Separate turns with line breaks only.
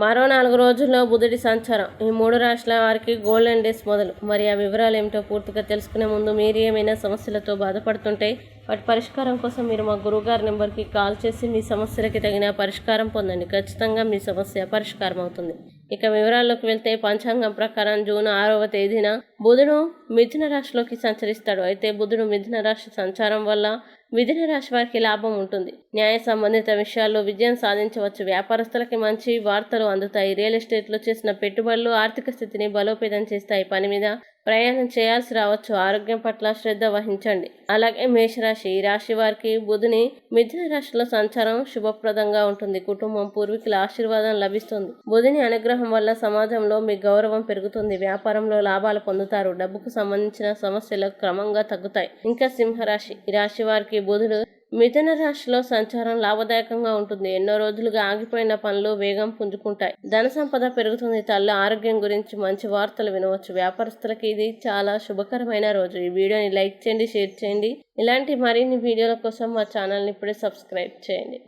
మరో 4 రోజుల్లో బుధుడి సంచారం. ఈ 3 రాశుల వారికి గోల్డెన్ డేస్ మొదలు. మరి ఆ వివరాలు ఏమిటో పూర్తిగా తెలుసుకునే ముందు మీరు ఏమైనా సమస్యలతో బాధపడుతుంటే వాటి పరిష్కారం కోసం మీరు మా గురువుగారి నెంబర్కి కాల్ చేసి మీ సమస్యలకి తగిన పరిష్కారం పొందండి. ఖచ్చితంగా మీ సమస్య పరిష్కారం అవుతుంది. ఇక వివరాల్లోకి వెళ్తే పంచాంగం ప్రకారం జూన్ 6వ తేదీన బుధుడు మిథున రాశిలోకి సంచరిస్తాడు. అయితే బుధుడు మిథున రాశి సంచారం వల్ల మిథున రాశి వారికి లాభం ఉంటుంది. న్యాయ సంబంధిత విషయాల్లో విజయం సాధించవచ్చు. వ్యాపారస్తులకి మంచి వార్తలు అందుతాయి. రియల్ ఎస్టేట్లో చేసిన పెట్టుబడులు ఆర్థిక స్థితిని బలోపేతం చేస్తాయి. పని మీద ప్రయాణం చేయాల్సి రావచ్చు. ఆరోగ్యం పట్ల శ్రద్ధ వహించండి. అలాగే మేషరాశి. ఈ రాశి వారికి బుధుని మిథున రాశిలో సంచారం శుభప్రదంగా ఉంటుంది. కుటుంబం, పూర్వీకుల ఆశీర్వాదం లభిస్తుంది. బుధుని అనుగ్రహం వల్ల సమాజంలో మీ గౌరవం పెరుగుతుంది. వ్యాపారంలో లాభాలు పొందుతారు. డబ్బుకు సంబంధించిన సమస్యలు క్రమంగా తగ్గుతాయి. ఇంకా సింహరాశి. ఈ రాశి వారికి బుధుడు మిథున రాశిలో సంచారం లాభదాయకంగా ఉంటుంది. ఎన్నో రోజులుగా ఆగిపోయిన పనులు వేగం పుంజుకుంటాయి. ధన సంపద పెరుగుతుంది. తల్లి ఆరోగ్యం గురించి మంచి వార్తలు వినవచ్చు. వ్యాపారస్తులకి ఇది చాలా శుభకరమైన రోజు. ఈ వీడియోని లైక్ చేయండి, షేర్ చేయండి. ఇలాంటి మరిన్ని వీడియోల కోసం మా ఛానల్ని ఇప్పుడే సబ్స్క్రైబ్ చేయండి.